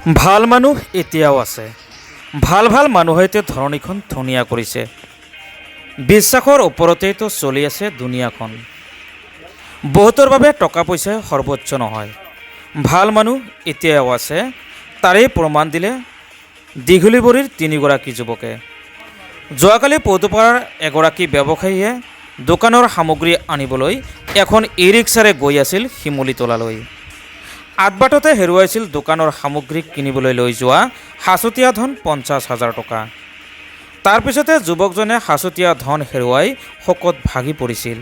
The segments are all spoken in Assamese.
ভাল মানুহ এতিয়াও আছে। ভাল ভাল মানুহেতো ধৰণীখন ধুনীয়া কৰিছে। বিশ্বাসৰ ওপৰতেইতো চলি আছে দুনিয়াখন। বহুতৰ বাবে টকা পইচাই সৰ্বোচ্চ নহয়। ভাল মানুহ এতিয়াও আছে, তাৰেই প্ৰমাণ দিলে দীঘলীবুৰীৰ তিনিগৰাকী যুৱকে। যোৱাকালি পৌতুপাৰাৰ এগৰাকী ব্যৱসায়ীয়ে দোকানৰ সামগ্ৰী আনিবলৈ এখন ই ৰিক্সাৰে গৈ আছিল শিমুলীতলালৈ। আদবাটতে হেৰুৱাইছিল দোকানৰ সামগ্ৰী কিনিবলৈ লৈ যোৱা সাঁচতীয়া ধন 50,000 টকা। তাৰ পিছতে যুৱকজনে সাঁচতীয়া ধন হেৰুৱাই শোকত ভাগি পৰিছিল।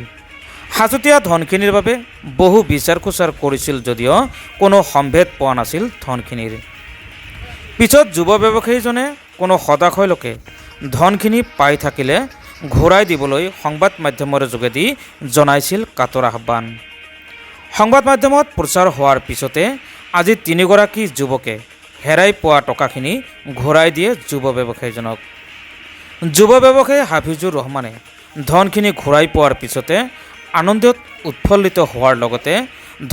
সাঁচতীয়া ধনখিনিৰ বাবে বহু বিচাৰ খোচাৰ কৰিছিল যদিও কোনো সম্ভেদ পোৱা নাছিল ধনখিনিৰ। পিছত যুৱ ব্যৱসায়ীজনে কোনো সদাশয়লোকে ধনখিনি পাই থাকিলে ঘূৰাই দিবলৈ সংবাদ মাধ্যমৰ যোগেদি জনাইছিল কাতৰ আহ্বান। সংবাদ মাধ্যমত প্ৰচাৰ হোৱাৰ পিছতে আজি তিনিগৰাকী যুৱকে হেৰাই পোৱা টকাখিনি ঘূৰাই দিয়ে যুৱ ব্যৱসায়ীজনক। যুৱ ব্যৱসায়ী হাফিজুৰ ৰহমানে ধনখিনি ঘূৰাই পোৱাৰ পিছতে আনন্দত উৎফুল্লিত হোৱাৰ লগতে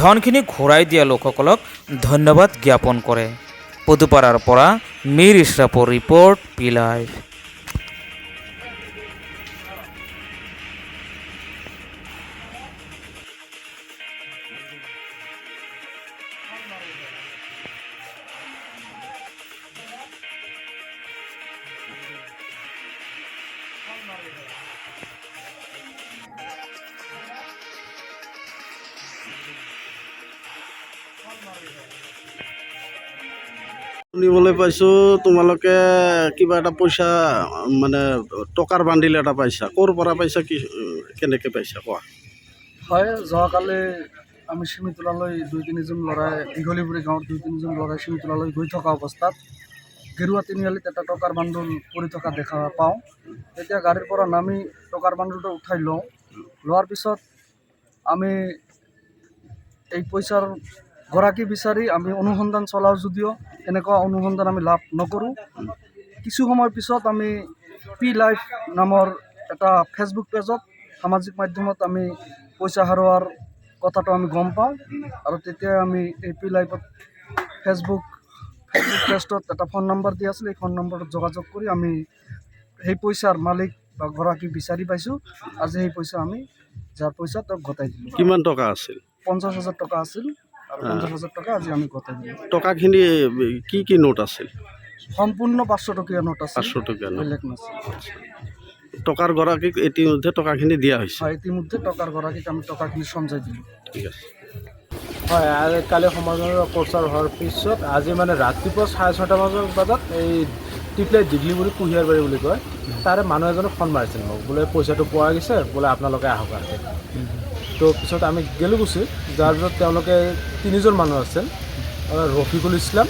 ধনখিনি ঘূৰাই দিয়া লোকসকলক ধন্যবাদ জ্ঞাপন কৰে। পদুপাৰাৰ পৰা মীৰ ইছৰাফৰ ৰিপৰ্ট, পি লাইভ। শুনিবলৈ পাইছোঁ তোমালোকে কিবা এটা পইচা মানে টকাৰ বান্দিল এটা পাইছা। ক'ৰ পৰা পাইছা, কি কেনেকৈ পাইছা কোৱা? হয়, যোৱাকালি আমি শিমিতলালৈ 2-3জন ল'ৰাই, দীঘলীপুৰী গাঁৱৰ 2-3জন ল'ৰাই শিমিতলালৈ গৈ থকা অৱস্থাত গেৰুৱা তিনিআলিত এটা টকাৰ বান্দোল পৰি থকা দেখা পাওঁ। তেতিয়া গাড়ীৰ পৰা নামি টকাৰ বান্দোলটো উঠাই লওঁ। লোৱাৰ পিছত আমি এই পইচাৰ গৰাকী বিচাৰি আমি অনুসন্ধান চলাওঁ, যদিও এনেকুৱা অনুসন্ধান আমি লাভ নকৰোঁ। কিছু সময় পিছত আমি পি লাইভ নামৰ এটা ফেচবুক পেজত, সামাজিক মাধ্যমত আমি পইচা হেৰুৱাৰ কথাটো আমি গম পাওঁ। আৰু তেতিয়া আমি এই পি লাইভত ফেচবুক পেজটোত এটা ফোন নম্বৰ দিয়া আছিল। এই ফোন নম্বৰত যোগাযোগ কৰি আমি সেই পইচাৰ মালিক বা গৰাকী বিচাৰি পাইছোঁ। আজি সেই পইচা আমি যাৰ পইচা তেওঁক গতাই দিলোঁ। কিমান টকা আছিল? 50,000 টকা আছিল আৰু 50,000 টকা আজি আমি গতাই দিলোঁ। টকাখিনি কি নোট আছিল? সম্পূৰ্ণ 500 টকীয়া নোট আছিল, 500 টকীয়া নোট। বেলেগ নাছিল। টকাৰ গৰাকীক ইতিমধ্যে টকাখিনি দিয়া হৈছে। হয়, ইতিমধ্যে টকাৰ গৰাকীক আমি টকাখিনি সঞ্চয় দিলোঁ। ঠিক আছে। হয়, আজি কালি সমাজৰ প্ৰচাৰ হোৱাৰ পিছত আজি মানে ৰাতিপুৱা 6:30 বজাত এই টিপলাই দীঘলীপুৰী কুঁহিয়াৰবাৰী বুলি কয়, তাৰে মানুহ এজনে ফোন মাৰিছিল মোক, বোলে পইচাটো পোৱা গৈছে, বোলে আপোনালোকে আহক আৰু। তো পিছত আমি গেলোঁ গুচি, যাৰ পিছত তেওঁলোকে 3জন মানুহ আছিল, ৰফিকুল ইছলাম,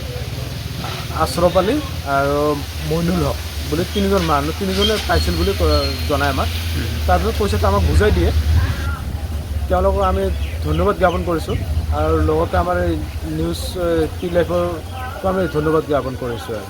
আছৰফ আলী আৰু মইনুল হক বুলি 3জন মানুহ, 3জনে পাইছিল বুলি জনায় আমাক। তাৰপিছত পইচাটো আমাক বুজাই দিয়ে। তেওঁলোকক আমি ধন্যবাদ জ্ঞাপন কৰিছোঁ আৰু লগতে আমাৰ এই নিউজ পি লাইভৰকো আমি ধন্যবাদ জ্ঞাপন কৰিছোঁ আৰু